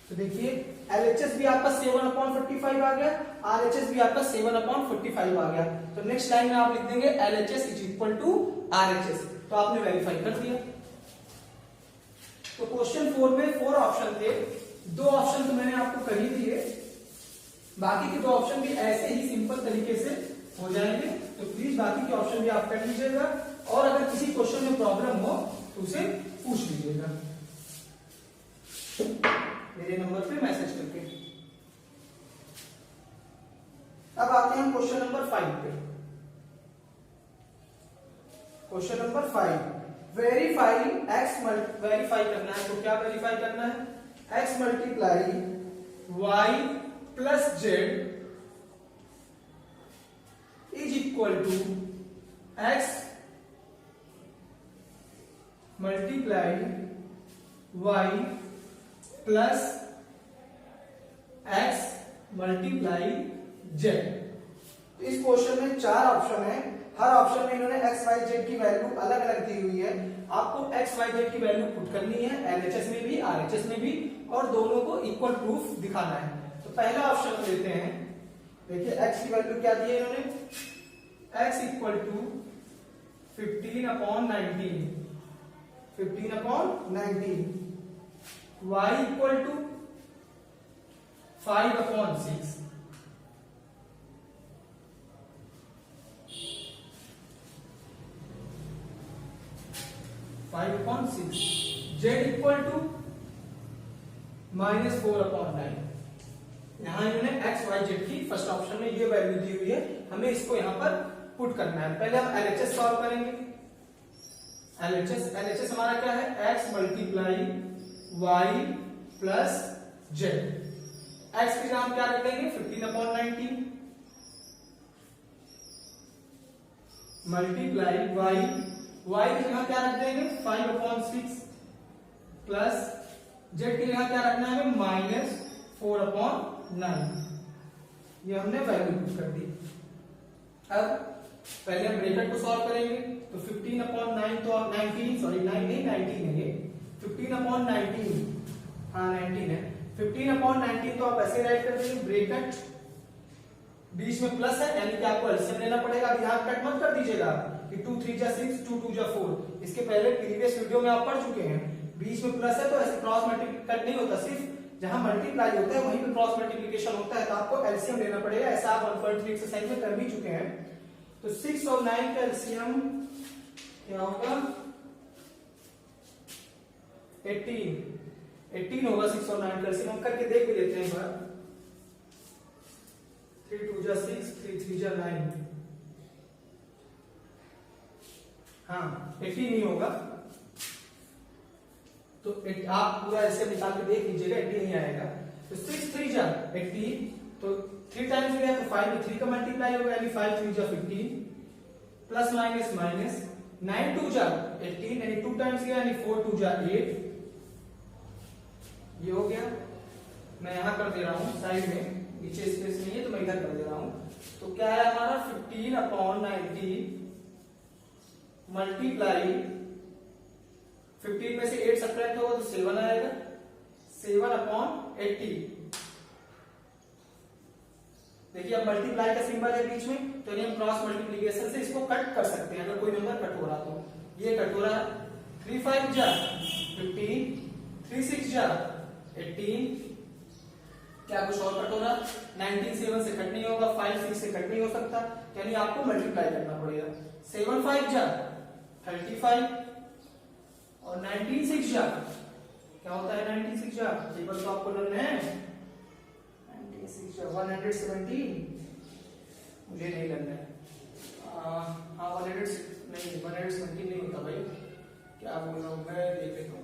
तो देखिए LHS भी आपका 7/45 आ गया, RHS भी आपका 7/45 आ गया। तो नेक्स्ट लाइन में आप लिख देंगे LHS is equal to RHS, तो आपने वेरीफाई कर दिया। तो क्वेश्चन 4 में 4 ऑप्शन थे, 2 ऑप्शन तो मैंने आपको कर ही दिए, बाकी के 2 ऑप्शन भी ऐसे ही सिंपल तरीके से हो जाएंगे, तो प्लीज बाकी के ऑप्शन भी आप कर लीजिएगा, और अगर किसी क्वेश्चन में प्रॉब्लम हो तो उसे पूछ लीजिएगा मेरे नंबर पे मैसेज करके। अब आते हैं क्वेश्चन नंबर 5 पे। Question number 5, verify x verify करना है, तो क्या वेरीफाई करना है, x multiply y plus z is equal to x multiply y plus x multiply z। इस क्वेश्चन में 4 ऑप्शन है, हर ऑप्शन में इन्होंने x y z की वैल्यू अलग अलग दी हुई है। आपको x y z की वैल्यू पुट करनी है LHS में भी RHS में भी, और दोनों को इक्वल प्रूफ दिखाना है। तो पहला ऑप्शन लेते हैं, देखिए x की वैल्यू क्या दी है इन्होंने, x equal to 15/19, 15/19, y equal to 5/6, 5/6, z equal to -4/9। यहां इन्होंने x y z की फर्स्ट ऑप्शन में ये वैल्यू दी हुई है, हमें इसको यहां पर पुट करना है। पहले हम LHS सॉल्व करेंगे। LHS हमारा क्या है, x multiply y plus z, x की जगह हम क्या रख देंगे 15/19 मल्टीप्लाई y की जगह क्या रख देंगे 5/6 प्लस z की जगह क्या रखना है हमें -4/9। ये हमने वैल्यू पुट कर दी। अब पहले हम ब्रैकेट को सॉल्व करेंगे, तो 15/9 तो 19 है ये 15/19, हाँ 19 है, 15/19 तो आप ऐसे राइट कर देंगे, ब्रैकेट बीच में प्लस है यानी कि आपको एलसीएम लेना पड़ेगा। अब यहाँ कट मत कर दीजिएगा कि 2 3 जा 6, 2 2 जा 4, इसके पहले प्रीवियस वीडियो में आप पढ़ चुके हैं। बीच में प्लस है तो ऐसे क्रॉस मल्टीप्लिकेशन कट नहीं होता, सिर्फ जहां मल्टीप्लाई होता है वहीं पे क्रॉस मल्टीप्लिकेशन होता है, तो आपको एलसीएम लेना पड़ेगा। ऐसा आप 1.3 एक्सरसाइज में कर भी चुके हैं। तो 6 और 9 का एलसीएम क्या होगा, 18 होगा। 6 और 9 का एलसीएम हम करके देख भी लेते हैं एक बार। 3 2 जा 6, 3 3 जा 9, हाँ 18 नहीं होगा। तो आप पूरा ऐसे निकाल के देख लीजिएगा, 18 नहीं आएगा। तो 6 3 जा 18, तो 3 टाइम्स गया तो 5 में 3 का मल्टीप्लाई होगा यानी 5 3 जा 15, प्लस माइनस माइनस, 9 2 जा 18 यानी 2 टाइम्स गया यानी 4 2 जा 8, ये हो गया। मैं यहां कर दे रहा हूं साइड में, नीचे स्पेस नहीं है तो मैं इधर कर दे रहा हूं। तो क्या है हमारा 15/90 मल्टीप्लाई 15 में से 8 सब्ट्रैक्ट होगा तो 7 आएगा, 7/80। देखिए अब मल्टीप्लाई का सिंबल है बीच में, तो हम क्रॉस मल्टीप्लिकेशन से इसको कट कर सकते हैं। अगर कोई नंबर कट हो रहा तो ये कट हो रहा है। 3 5 जा 15, 3 6 जा 18, क्या कुछ और कट हो रहा? 19 7 से कट नहीं होगा, 5 6 से कट नहीं हो सकता, यानी आपको मल्टीप्लाई करना पड़ेगा। 7 5 जा 35 और 19 6 जा क्या होता है? 19 6 जा टेबल तो आपको लर्न है। 19 6 जा 117, मुझे नहीं लर्न है। हाँ 117 नहीं होता भाई, क्या बोल रहा हूँ मैं, देख लेता हूँ।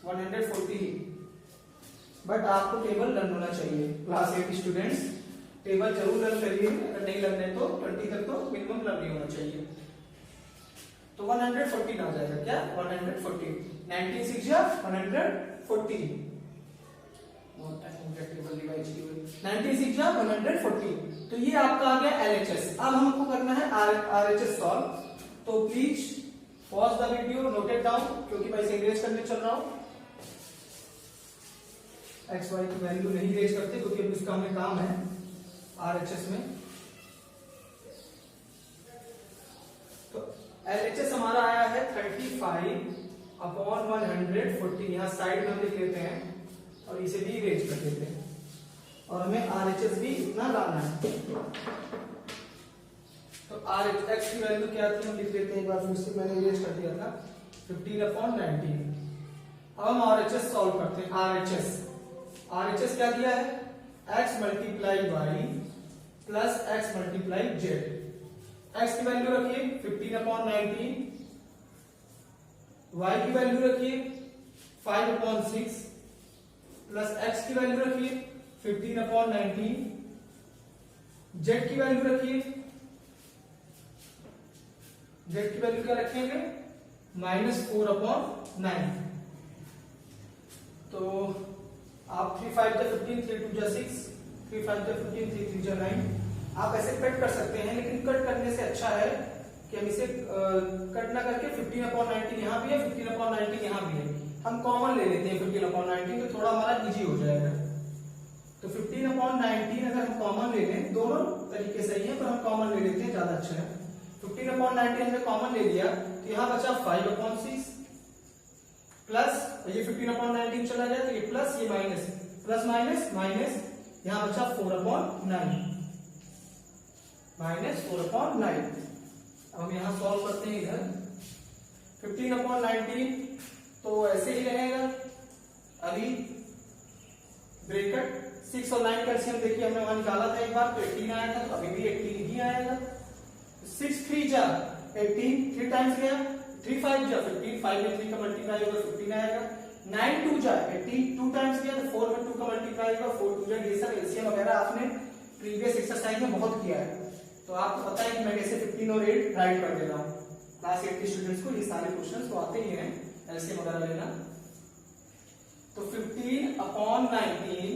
140, बट आपको टेबल लर्न होना चाहिए। क्लास 8 स्टूडेंट्स टेबल जरूर लर्न करिए, अगर नहीं लर्न है तो 20 तक तो मिनिमम लर्न ही होना चाहिए। तो 114 आ जाएगा, क्या 140, 19 6 जा 140, बहुत टाइम हो गया टेबल रिवाइज किए हुए। 19 6 जा 140, तो ये आपका आ गया एलएचएस। अब हमको करना है आरएचएस सॉल्व। तो please pause the video, note it down, क्योंकि मैं इसे इरेज करने चल रहा हूं। एक्स वाई की वैल्यू नहीं इरेज करते क्योंकि अब इसका हमें काम है आरएचएस में। तो एलएचएस हमारा आया है 35/140, यहां साइड में हम लिख लेते हैं और इसे भी इरेज कर देते हैं, और हमें आरएचएस भी इतना लाना है। तो आरएचएस की वैल्यू क्या थी हम लिख लेते हैं एक बार फिर से, मैंने इरेज कर दिया था 15/19। अब हम आरएचएस सॉल्व करते हैं। आरएचएस क्या दिया है? x multiply Y plus x multiply Z. x की वैल्यू रखिए 15/19, y की वैल्यू रखिए 5/6 प्लस x की वैल्यू रखिए 15/19, z की वैल्यू रखिए, z की वैल्यू क्या रखेंगे? -4/9। तो आप 3 5 जा 15, 3 2 जा 6, 3 5 जा 15, 3 3 जा 9, आप ऐसे कट कर सकते हैं, लेकिन कट करने से अच्छा है कि हम इसे कट ना करके 15/19 यहाँ भी है, 15/19 यहाँ भी है, हम कॉमन ले लेते हैं 15/19, तो थोड़ा हमारा इजी हो जाएगा। तो 15/19 अगर हम कॉमन ले लें, दोनों तरीके सही है पर हम कॉमन ले लेते हैं, ज्यादा अच्छा है। 15/19 हमने कॉमन ले लिया तो यहाँ बचा 5/6 प्लस, ये 15/19 चला गया तो ये प्लस, ये माइनस, प्लस माइनस माइनस, यहां बचा 4/9, -4/9। अब हम यहां सॉल्व करते हैं इधर 15/19, तो ऐसे ही रहेगा। अभी ब्रैकेट 6 और 9 का एलसीएम देखिए हमने वहां निकाला था एक बार, तो 18 आया था, तो अभी भी 18 ही आएगा। 6 3 जा 18, 3 टाइम्स गया, 3 5 जा 15, 5 में 3 का मल्टीप्लाई होगा 15 आएगा। 9 2 जा 18, 2 टाइम्स गया तो 4 में 2 का मल्टीप्लाई होगा 4 2 जा। ये सब एलसीएम वगैरह आपने प्रीवियस एक्सरसाइज में बहुत किया है, तो आपको पता है कि मैं कैसे 15 और 8 राइट कर दे रहा हूँ। क्लास 8 के स्टूडेंट्स को ये सारे क्वेश्चंस तो आते ही हैं एलसीएम वगैरह लेना। तो 15/19,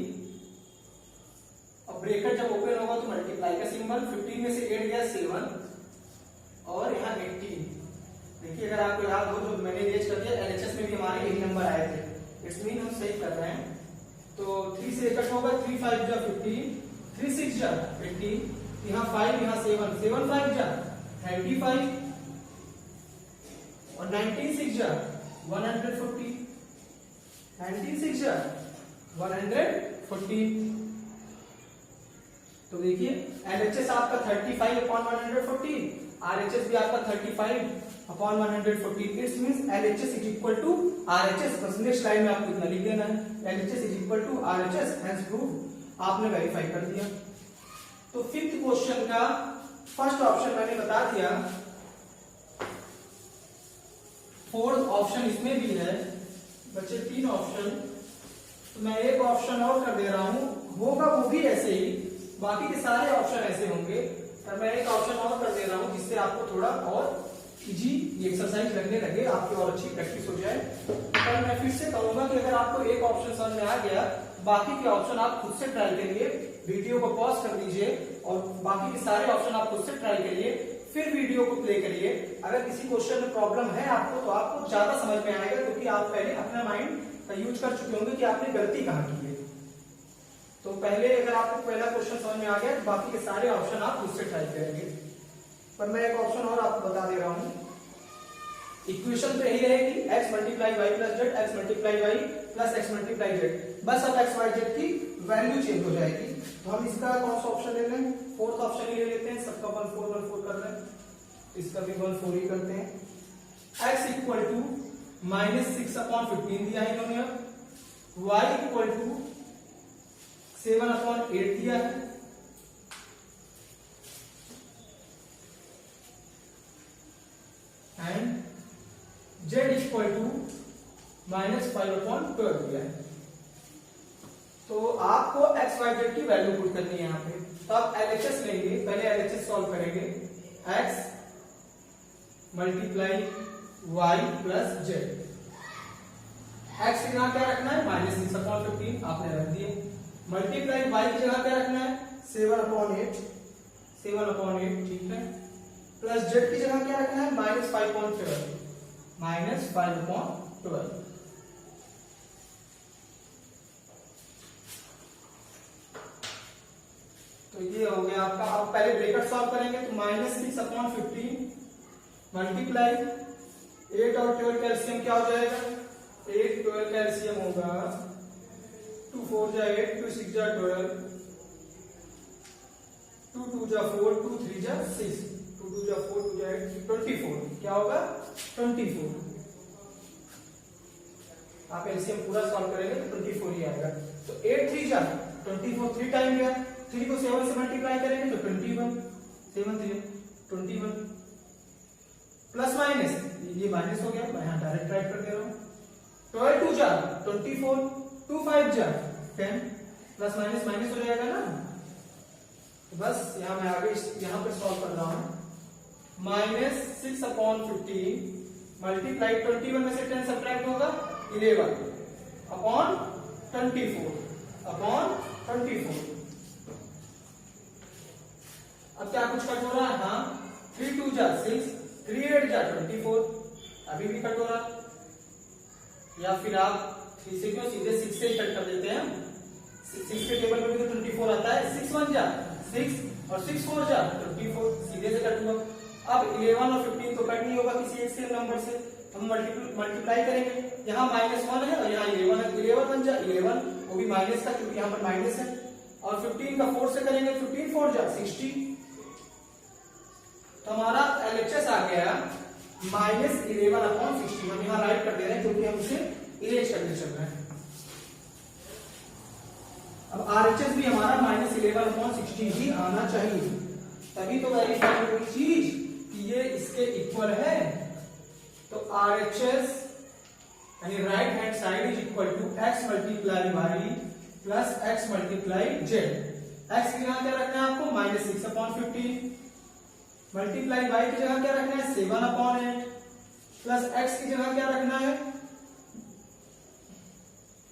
अब ब्रैकेट जब ओपन होगा तो मल्टीप्लाई का सिंबल, 15 में से 8 गया 7 और यहाँ 18। देखिए अगर आपको याद हो तो मैंने इरेज कर दिया, एलएचएस में भी हमारे यही नंबर आए थे, इट्स मीन हम सही कर रहे हैं। तो 3 से कट होगा, 3 5 जा 15, 3 6 जा 18, यहाँ 5 यहाँ 7, 7 5 जा 35 और 19 6 जा 140, 19 6 जा 140। तो देखिए LHS आपका 35/140, RHS भी आपका 35/140। It's means LHS is equal to RHS। बस नेक्स्ट लाइन में आपको इतना लिख देना है, LHS is equal to RHS, hence prove. आपने वेरीफाई कर दिया। तो फिफ्थ क्वेश्चन का फर्स्ट ऑप्शन मैंने बता दिया, फोर्थ ऑप्शन इसमें भी है, बच्चे 3 ऑप्शन। तो मैं एक ऑप्शन और कर दे रहा हूं, होगा वो भी ऐसे ही, बाकी के सारे ऑप्शन ऐसे होंगे, पर मैं एक ऑप्शन और कर दे रहा हूं जिससे आपको थोड़ा और इजी एक्सरसाइज लगने लगे, आपकी और अच्छी प्रैक्टिस हो जाए। पर मैं फिर से कहूंगा कि अगर आपको एक ऑप्शन समझ में आ गया, बाकी के ऑप्शन आप खुद से ट्राई करिए, वीडियो को पॉज कर दीजिए और बाकी के सारे ऑप्शन आप खुद से ट्राई करिए, फिर वीडियो को प्ले करिए। अगर किसी क्वेश्चन में प्रॉब्लम है आपको, तो आपको ज्यादा समझ में आएगा, क्योंकि आप पहले अपना माइंड का यूज कर चुके होंगे कि आपने गलती कहाँ की है। तो पहले अगर आपको पहला क्वेश्चन समझ में आ गया, तो बाकी के सारे ऑप्शन आप खुद से ट्राई करेंगे। पर मैं एक ऑप्शन और आपको बता दे रहा हूं, इक्वेशन तो यही रहेगी, x multiply Y plus Z, x multiply Y plus x multiply Z. बस अब x y z की वैल्यू चेंज हो जाएगी। तो हम इसका कौन सा ऑप्शन ले लें? फोर्थ ऑप्शन ही ले लेते हैं, सबका 1 4 1 4 कर रहे हैं, इसका भी 1 4 ही करते हैं। x इक्वल टू -6/15 दिया है इन्होंने, y इक्वल टू 7/8 दिया है, एंड z इक्वल टू -5/12 दिया है। तो आपको x y z की वैल्यू पुट करनी है यहाँ पे। तो आप LHS लेंगे, पहले LHS सॉल्व करेंगे, x multiply y plus Z. x की जगह क्या रखना है? -6/15 आपने रख दिए, मल्टीप्लाई y की जगह क्या रखना है? 7/8, 7/8 ठीक है, प्लस जेड की जगह क्या रखना है? -5/12, -5/12। तो ये हो गया आपका। अब पहले ब्रैकेट सॉल्व करेंगे, तो -6/15 मल्टीप्लाई 8 और 12 कैल्शियम क्या हो जाएगा? 8 12 कैल्शियम होगा, 2 4 जा 8, 2 6 जा 12, 2 2 जा 4, 2 3 जा 6, 2 2 जा 4, 2 जा 8, 24 क्या होगा? 24। आप एलसीएम पूरा सॉल्व करेंगे तो 24 ही आएगा। तो 8 3 जा 24, 3 टाइम गया, 3 को 7 से मल्टीप्लाई करेंगे तो 21, 7 3 21, प्लस माइनस ये माइनस हो गया, मैं यहाँ डायरेक्ट राइट कर दे रहा हूँ। 12 2 जा 24, 2 5 जा 10, प्लस माइनस माइनस हो जाएगा ना। तो बस यहाँ मैं आगे यहाँ पर सॉल्व कर रहा हूँ, -6/15 मल्टीप्लाई 21 में से 10 सब्ट्रैक्ट होगा 11/24 अब क्या कुछ कट हो रहा है? हाँ, 3 2 जा 6, 3 8 जा 24, अभी भी कट हो रहा। या फिर आप 3 से क्यों सीधे 6 से ही कट कर देते हैं, 6 के टेबल में भी तो 24 आता है, 6 1 जा 6 और 6 4 जा 24, सीधे से कट हुआ। अब 11 और 15 तो कट नहीं होगा किसी एक सेम नंबर से, हम मल्टीप्लाई करेंगे, यहाँ -1 है और यहाँ 11 है, 11 बन जा 11, वो भी माइनस का क्योंकि यहाँ पर माइनस है, और 15 का 4 से करेंगे, 15 4 जा 60। तो हमारा LHS आ गया -11/60। हम यहाँ राइट कर दे रहे हैं क्योंकि हम इसे इरेज करके चल रहे हैं। अब RHS भी हमारा -11/60 ही आना चाहिए, तभी तो वेरीफाई होगी चीज कि ये इसके इक्वल है। तो RHS यानी right hand side is equal to x multiply y plus x multiply z। x की जगह क्या रखना है आपको? -6/15 मल्टीप्लाई y की जगह क्या रखना है? 7/8 प्लस x की जगह क्या रखना है?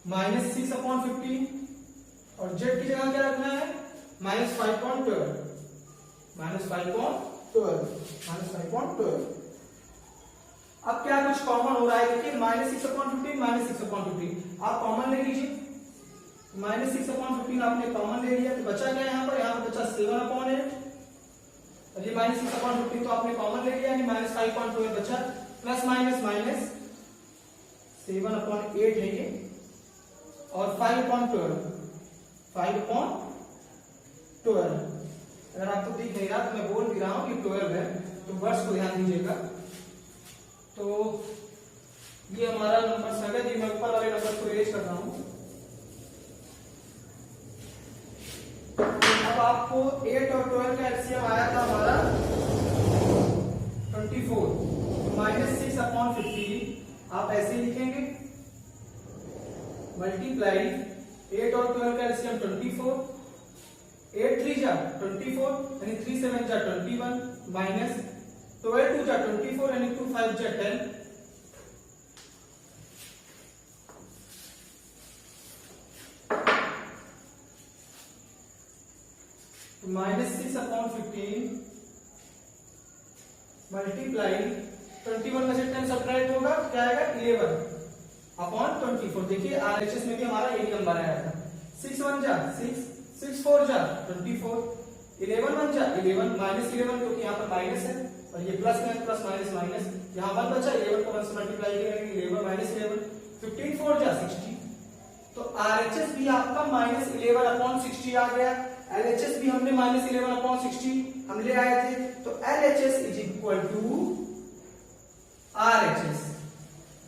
-6/15 और z की जगह क्या रखना है? -5/12 -5/12। अब क्या कुछ कॉमन हो रहा है, देखिए -6/15 -6/15 आप कॉमन ले लीजिए, -6/15 आपने कॉमन ले लिया तो बचा क्या यहाँ पर बचा 7/8, और ये -6/15 तो आपने कॉमन ले लिया, यानी -5.2 बचा, प्लस माइनस माइनस 7/8 है ये, और 5/12 अगर आपको दिख नहीं रहा तो मैं बोल भी रहा हूं कि 12 है, तो वर्ड्स को ध्यान दीजिएगा। तो ये हमारा नंबर 7, ये मैं ऊपर वाले नंबर को इरेज कर रहा हूं। अब आपको 8 और 12 का एलसीएम आया था हमारा 24, -6/15 आप ऐसे ही लिखेंगे, मल्टीप्लाई 8 और 12 का एलसीएम 24, 8 3 जा 24 यानी 3 7 जा 21, माइनस 12 2 जा 24 यानी 2 5 जा 10, -6/15 मल्टीप्लाई 21 में से 10 सब्ट्रैक्ट होगा, क्या आएगा 11/24। देखिए आरएचएस में भी हमारा यही नंबर आया था। 6 1 जा 6, 6 4 जा 24, 11 1 जा 11, -11 क्योंकि यहाँ पर माइनस है, और ये प्लस में प्लस माइनस माइनस, यहाँ 1 बचा, 11 को 1 से मल्टीप्लाई करेंगे 11 -11, 15 4 जा 60। तो आरएचएस भी आपका -11/60 आ गया, एलएचएस भी हमने -11/60 हम ले आए थे, तो LHS is equal to RHS.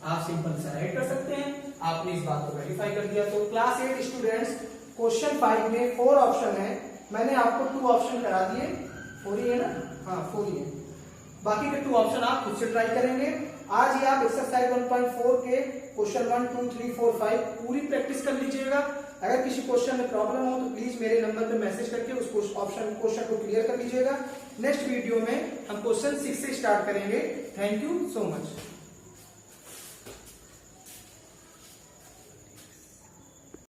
आप सिंपल सा राइट कर सकते हैं, आपने इस बात को वेरीफाई कर दिया। तो क्लास 8 स्टूडेंट्स क्वेश्चन 5 में 4 ऑप्शन है, मैंने आपको 2 ऑप्शन करा दिए, 4 ही है ना, हाँ 4 ही है, बाकी के 2 ऑप्शन आप खुद से ट्राई करेंगे। आज ही आप एक्सरसाइज 1.4 के क्वेश्चन 1 2 3 4 5 पूरी प्रैक्टिस कर लीजिएगा। अगर किसी क्वेश्चन में प्रॉब्लम हो तो प्लीज मेरे नंबर पे मैसेज करके उस क्वेश्चन को क्लियर कर लीजिएगा। नेक्स्ट वीडियो में हम क्वेश्चन 6 से स्टार्ट करेंगे। Thank you so much.